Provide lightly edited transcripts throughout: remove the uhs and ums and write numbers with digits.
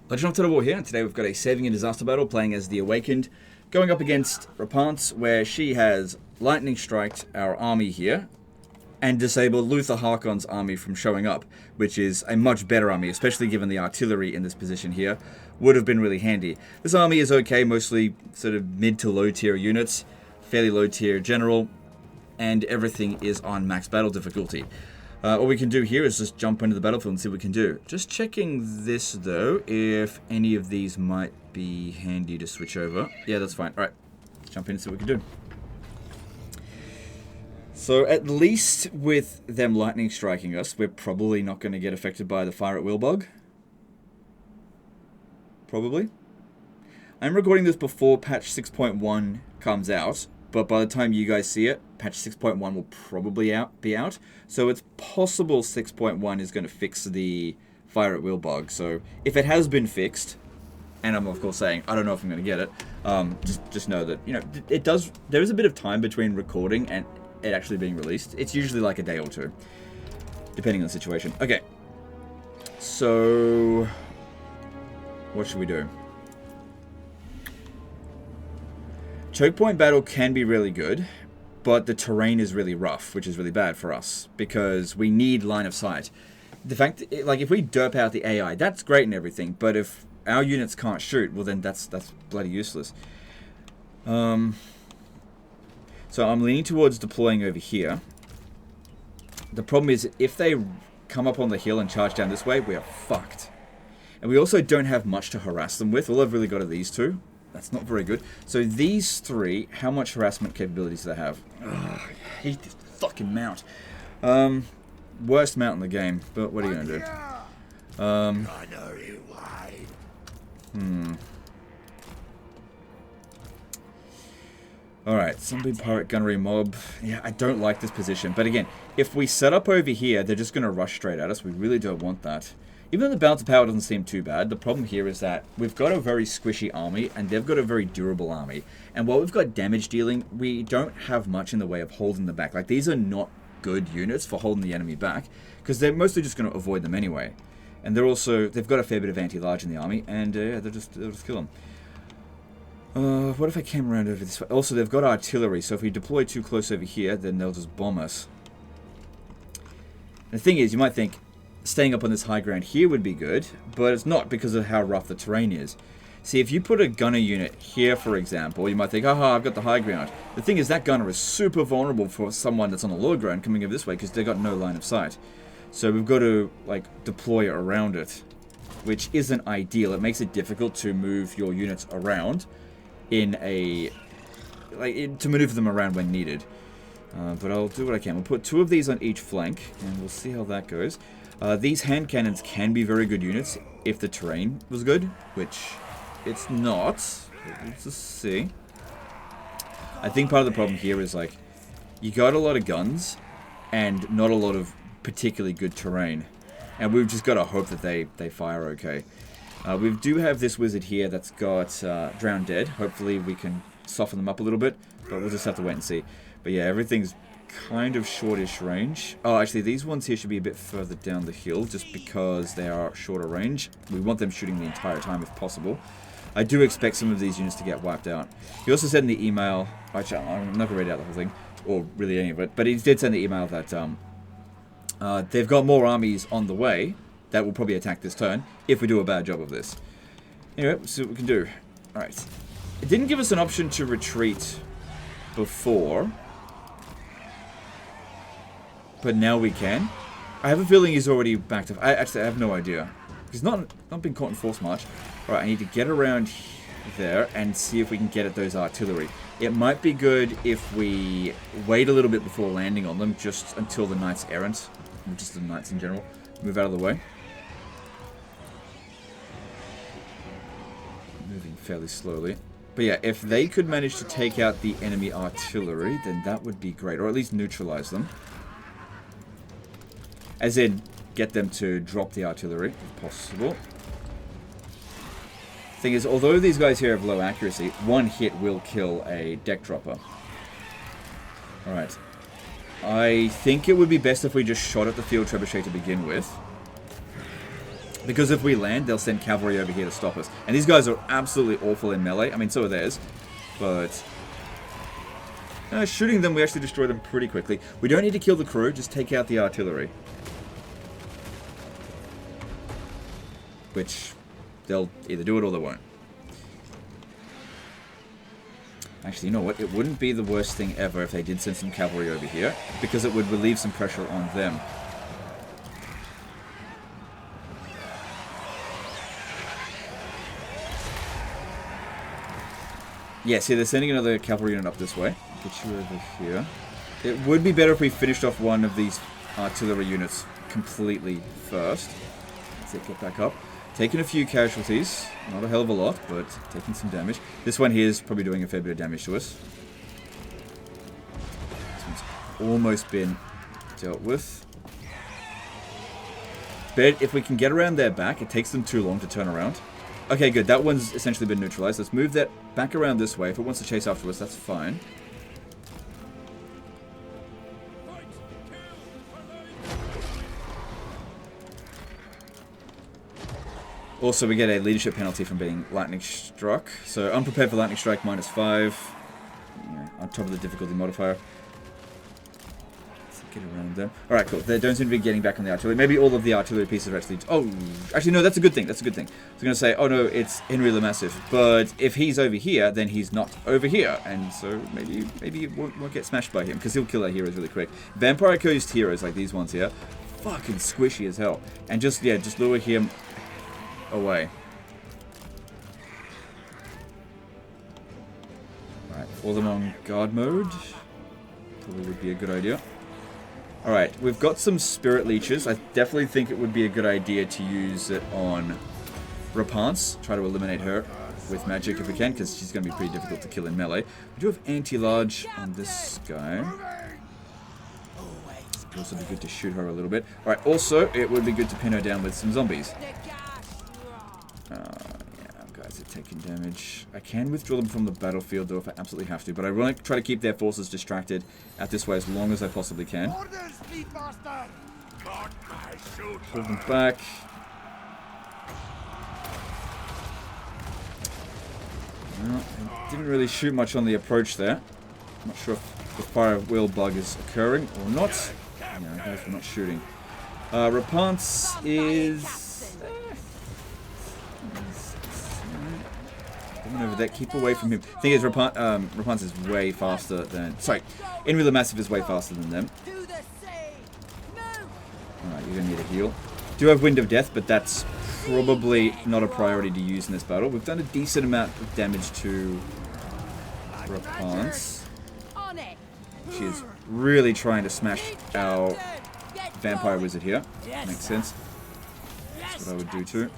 Legend of Total War here, and today we've got a saving and disaster battle playing as the Awakened, going up against Rapance, where she has lightning striked our army here, and disabled Luther Harkon's army from showing up, which is a much better army, especially given the artillery in this position here, would have been really handy. This army is okay, mostly sort of mid to low tier units, fairly low tier general, and everything is on max battle difficulty. All we can do here is just jump into the battlefield and see what we can do. Just checking this, though, if any of these might be handy to switch over. Yeah, that's fine. Alright, let's jump in and see what we can do. So, at least with them lightning striking us, we're probably not going to get affected by the fire at will bug. Probably. I'm recording this before patch 6.1 comes out, but by the time you guys see it, patch 6.1 will probably be out. So it's possible 6.1 is going to fix the fire at will bug. So if it has been fixed, and I'm of course saying I don't know if I'm going to get it, just know that, you know, it does. There is a bit of time between recording and it actually being released. It's usually like a day or two, depending on the situation. Okay, so what should we do? Choke point battle can be really good, but the terrain is really rough, which is really bad for us, because we need line of sight. The fact that, like, if we derp out the AI, that's great and everything, but if our units can't shoot, well then that's bloody useless. So I'm leaning towards deploying over here. The problem is, if they come up on the hill and charge down this way, we are fucked. And we also don't have much to harass them with. All I've really got are these two. That's not very good. So these three, how much harassment capabilities do they have? Ugh, I hate this fucking mount. Worst mount in the game, but what are you gonna do? Alright, zombie pirate gunnery mob. Yeah, I don't like this position. But again, if we set up over here, they're just gonna rush straight at us. We really don't want that. Even though the balance of power doesn't seem too bad, the problem here is that we've got a very squishy army, and they've got a very durable army. And while we've got damage dealing, we don't have much in the way of holding them back. Like, these are not good units for holding the enemy back, because they're mostly just going to avoid them anyway. And they've got a fair bit of anti-large in the army, and they'll just kill them. What if I came around over this way? Also, they've got artillery, so if we deploy too close over here, then they'll just bomb us. And the thing is, you might think, staying up on this high ground here would be good, but it's not because of how rough the terrain is. See, if you put a gunner unit here, for example, you might think, haha, I've got the high ground. The thing is, that gunner is super vulnerable for someone that's on the low ground coming over this way, because they've got no line of sight. So we've got to, like, deploy around it, which isn't ideal. It makes it difficult to move your units around in a... to maneuver them around when needed. But I'll do what I can. We'll put two of these on each flank, and we'll see how that goes. These hand cannons can be very good units if the terrain was good, which it's not. Let's just see. I think part of the problem here is, like, you got a lot of guns and not a lot of particularly good terrain, and we've just got to hope that they fire okay. We do have this wizard here that's got Drowned Dead. Hopefully we can soften them up a little bit, but we'll just have to wait and see. But yeah, everything's kind of shortish range. Oh, actually, these ones here should be a bit further down the hill, just because they are shorter range. We want them shooting the entire time if possible. I do expect some of these units to get wiped out. He also said in the email, actually, I'm not going to read out the whole thing, or really any of it, but he did send the email that they've got more armies on the way that will probably attack this turn if we do a bad job of this. Anyway, we'll see what we can do. Alright. It didn't give us an option to retreat before, but now we can. I have a feeling he's already backed up. I have no idea. He's not been caught in force march. Alright, I need to get around there and see if we can get at those artillery. It might be good if we wait a little bit before landing on them, just until the knights errant, or just the knights in general, move out of the way. Moving fairly slowly. But yeah, if they could manage to take out the enemy artillery, then that would be great, or at least neutralize them. As in, get them to drop the artillery, if possible. Thing is, although these guys here have low accuracy, one hit will kill a deck dropper. Alright. I think it would be best if we just shot at the field trebuchet to begin with. Because if we land, they'll send cavalry over here to stop us. And these guys are absolutely awful in melee. I mean, so are theirs. But shooting them, we actually destroy them pretty quickly. We don't need to kill the crew, just take out the artillery. Which, they'll either do it or they won't. Actually, you know what? It wouldn't be the worst thing ever if they did send some cavalry over here, because it would relieve some pressure on them. Yeah, see, they're sending another cavalry unit up this way. Get you over here. It would be better if we finished off one of these artillery units completely first. Let's get back up. Taking a few casualties. Not a hell of a lot, but taking some damage. This one here is probably doing a fair bit of damage to us. This one's almost been dealt with. But if we can get around their back, it takes them too long to turn around. Okay, good. That one's essentially been neutralized. Let's move that back around this way. If it wants to chase after us, that's fine. Also, we get a leadership penalty from being lightning struck. So, unprepared for lightning strike, -5. Yeah, on top of the difficulty modifier. Let's get around them. Alright, cool. They don't seem to be getting back on the artillery. Maybe all of the artillery pieces are actually... Oh, actually, no, that's a good thing. That's a good thing. I was going to say, oh no, it's Henry the Massive. But if he's over here, then he's not over here. And so, maybe it won't get smashed by him, because he'll kill our heroes really quick. Vampire Coast heroes, like these ones here, fucking squishy as hell. And just lure him away. Alright, for them on guard mode. Probably would be a good idea. Alright, we've got some spirit leeches. I definitely think it would be a good idea to use it on Rapance. Try to eliminate her with magic if we can, because she's going to be pretty difficult to kill in melee. We do have anti-large on this guy. It would also be good to shoot her a little bit. Alright, also, it would be good to pin her down with some zombies. Yeah, guys are taking damage. I can withdraw them from the battlefield, though, if I absolutely have to. But I want to try to keep their forces distracted out this way as long as I possibly can. Pull them back. Well, I didn't really shoot much on the approach there. I'm not sure if the fire wheel bug is occurring or not. Yeah, guys, we're not shooting. Rapance is... over there. Keep away from him. Thing is, Rapance is way faster than... Sorry, Henry the Massive is way faster than them. Alright, you're going to need a heal. Do have Wind of Death, but that's probably not a priority to use in this battle. We've done a decent amount of damage to Rapance. She's really trying to smash our Vampire Wizard here. Makes sense. That's what I would do too.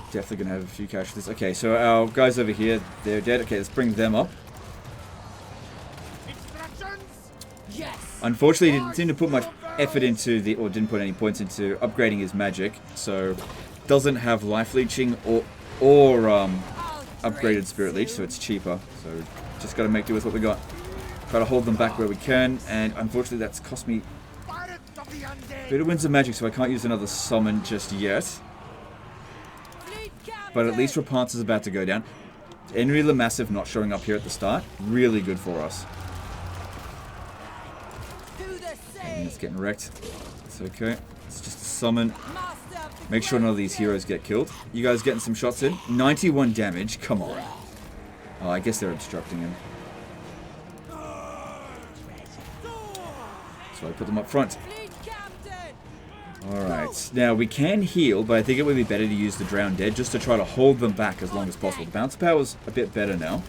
Definitely going to have a few casualties. Okay, so our guys over here, they're dead. Okay, let's bring them up. Unfortunately, he didn't seem to put much effort into the, or didn't put any points into upgrading his magic, so doesn't have life leeching or upgraded spirit leech, so it's cheaper. So just got to make do with what we got. Try to hold them back where we can, and unfortunately that's cost me a bit of Winds of Magic, so I can't use another summon just yet. But at least Rapance is about to go down. Henry the Massive not showing up here at the start. Really good for us. And it's getting wrecked. It's okay. It's just a summon. Make sure none of these heroes get killed. You guys getting some shots in? 91 damage. Come on. Oh, I guess they're obstructing him. So I put them up front. Alright, now we can heal, but I think it would be better to use the Drowned Dead just to try to hold them back as long as possible. The bounce power's a bit better now.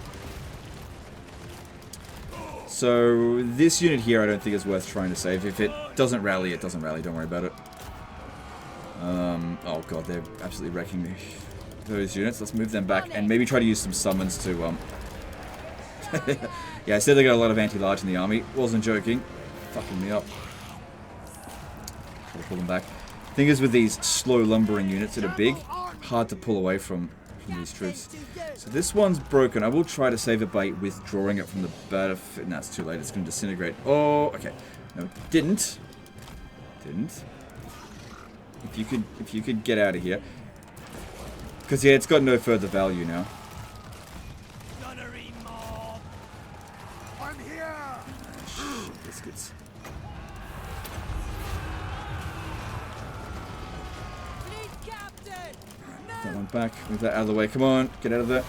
So this unit here I don't think is worth trying to save. If it doesn't rally, it doesn't rally, don't worry about it. Oh god, they're absolutely wrecking those units. Let's move them back and maybe try to use some summons to... Yeah, I said they got a lot of anti-large in the army. Wasn't joking. Fucking me up. Try to pull them back. Thing is with these slow lumbering units that are big, hard to pull away from from these troops. So this one's broken. I will try to save it by withdrawing it from the battlefield. No, it's too late. It's going to disintegrate. Oh, okay. No, it didn't. Didn't. If you could get out of here. Because, yeah, it's got no further value now. I'm here. Shit, biscuits. That one back. Move that out of the way. Come on. Get out of there.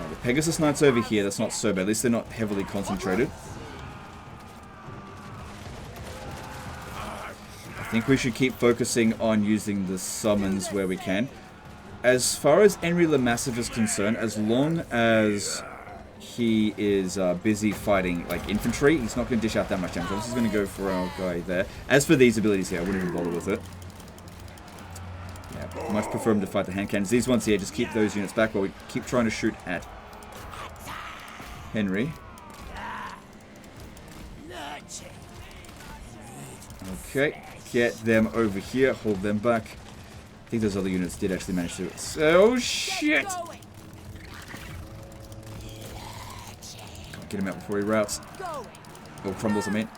The Pegasus Knights over here. That's not so bad. At least they're not heavily concentrated. I think we should keep focusing on using the summons where we can. As far as Henry Le Massif is concerned, as long as he is busy fighting like infantry, he's not going to dish out that much damage. Obviously, he's going to go for our guy there. As for these abilities here, I wouldn't even bother with it. Yeah, much prefer him to fight the hand cannons. These ones here, just keep those units back while we keep trying to shoot at Henry. Okay, get them over here, hold them back. I think those other units did actually manage to... Oh, shit! Get him out before he routes. Or crumbles, I mean.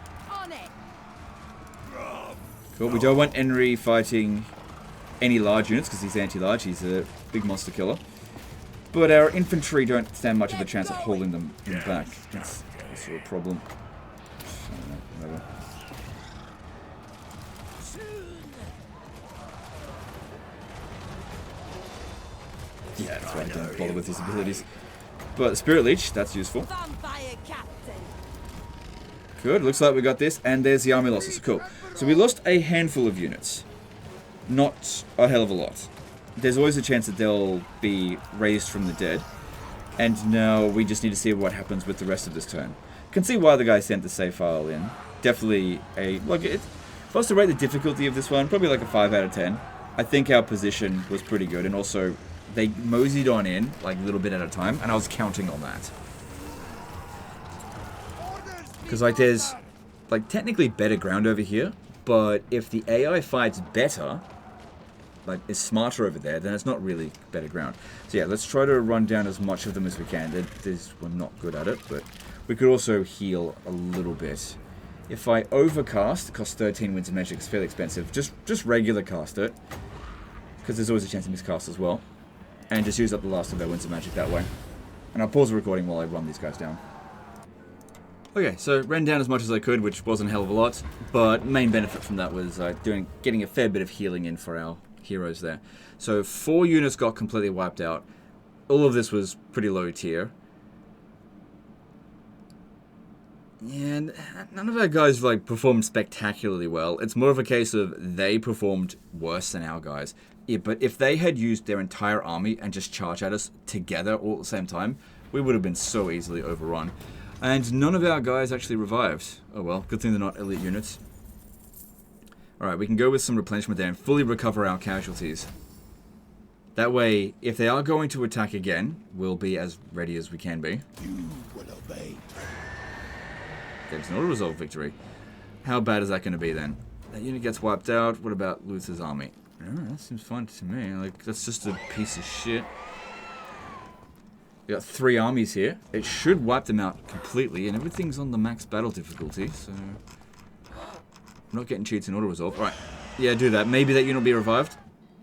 Cool, we don't want Henry fighting any large units, because he's anti-large. He's a big monster killer. But our infantry don't stand much of a chance at holding them back. That's also a problem. Whatever. Yeah, that's why I don't bother with his abilities. But Spirit Leech, that's useful. Good, looks like we got this, and there's the army losses. Cool. So we lost a handful of units. Not a hell of a lot. There's always a chance that they'll be raised from the dead. And now we just need to see what happens with the rest of this turn. Can see why the guy sent the save file in. Definitely a... Look, if I was to rate the difficulty of this one, probably like a 5 out of 10. I think our position was pretty good, and also... They moseyed on in, like, a little bit at a time, and I was counting on that. Because, like, there's, like, technically better ground over here, but if the AI fights better, like, is smarter over there, then it's not really better ground. So, yeah, let's try to run down as much of them as we can. We're not good at it, but we could also heal a little bit. If I overcast, it costs 13 Winds of Magic, it's fairly expensive. Just regular cast it, because there's always a chance to miscast as well. And just use up the last of their Winds of Magic that way. And I'll pause the recording while I run these guys down. Okay, so ran down as much as I could, which wasn't a hell of a lot. But main benefit from that was getting a fair bit of healing in for our heroes there. So 4 units got completely wiped out. All of this was pretty low tier. And none of our guys like performed spectacularly well. It's more of a case of they performed worse than our guys. Yeah, but if they had used their entire army and just charged at us together all at the same time, we would have been so easily overrun. And none of our guys actually revived. Oh well, good thing they're not elite units. Alright, we can go with some replenishment there and fully recover our casualties. That way, if they are going to attack again, we'll be as ready as we can be. You will obey. There's an auto-resolve victory. How bad is that going to be then? That unit gets wiped out. What about Luther's army? Oh, that seems fine to me. Like, that's just a piece of shit. We got 3 armies here. It should wipe them out completely, and everything's on the max battle difficulty, so... I'm not getting cheats in auto-resolve. Alright. Yeah, do that. Maybe that unit will be revived.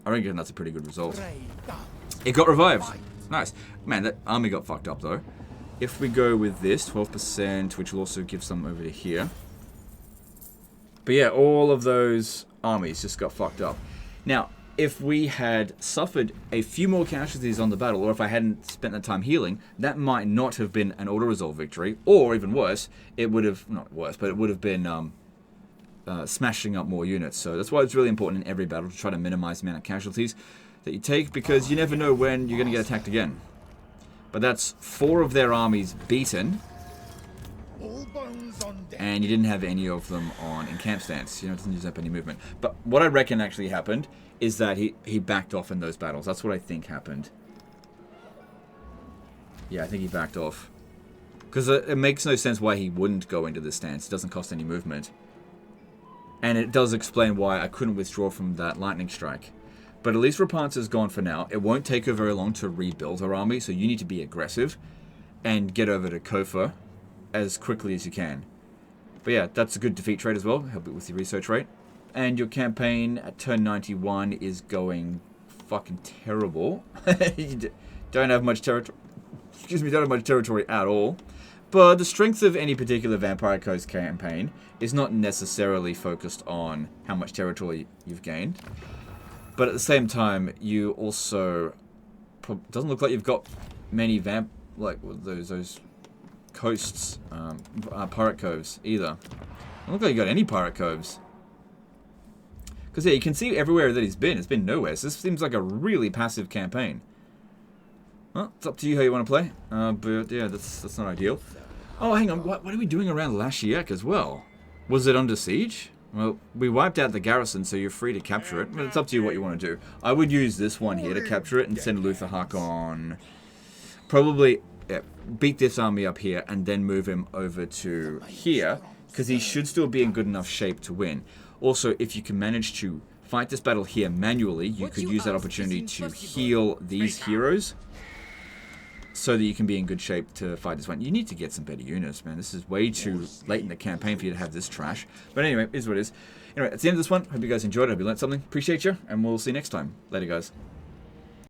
I reckon that's a pretty good result. It got revived. Nice. Man, that army got fucked up, though. If we go with this, 12%, which will also give some over to here. But yeah, all of those armies just got fucked up. Now, if we had suffered a few more casualties on the battle, or if I hadn't spent the time healing, that might not have been an auto-resolve victory, or even worse, it would have, not worse, but it would have been smashing up more units. So that's why it's really important in every battle to try to minimize the amount of casualties that you take, because you never know when you're going to get attacked again. But that's 4 of their armies beaten, and you didn't have any of them in camp stance. You know, it doesn't use up any movement. But what I reckon actually happened is that he backed off in those battles. That's what I think happened. Yeah, I think he backed off. Because it makes no sense why he wouldn't go into this stance. It doesn't cost any movement. And it does explain why I couldn't withdraw from that lightning strike. But at least Rapunzel is gone for now. It won't take her very long to rebuild her army, so you need to be aggressive and get over to Kofa as quickly as you can. But yeah, that's a good defeat rate as well. Help it with your research rate. And your campaign at turn 91 is going fucking terrible. You don't have much territory. Excuse me, don't have much territory at all. But the strength of any particular Vampire Coast campaign is not necessarily focused on how much territory you've gained. But at the same time, you also doesn't look like you've got many those coasts, pirate coves either. Doesn't look like you got any pirate coves. Because yeah, you can see everywhere that he's been. It's been nowhere. So this seems like a really passive campaign. Well, it's up to you how you want to play. But yeah, that's not ideal. Oh, hang on. What are we doing around Lashiek as well? Was it under siege? Well, we wiped out the garrison, so you're free to capture it. But it's up to you what you want to do. I would use this one here to capture it and send Luther Hakon. Probably beat this army up here and then move him over to here, because he should still be in good enough shape to win. Also, if you can manage to fight this battle here manually, you could use that opportunity to heal these heroes so that you can be in good shape to fight this one. You need to get some better units, man. This is way too late in the campaign for you to have this trash. But anyway, it is what it is. Anyway, that's the end of this one. Hope you guys enjoyed it. Hope you learned something. Appreciate you, and we'll see you next time. Later, guys.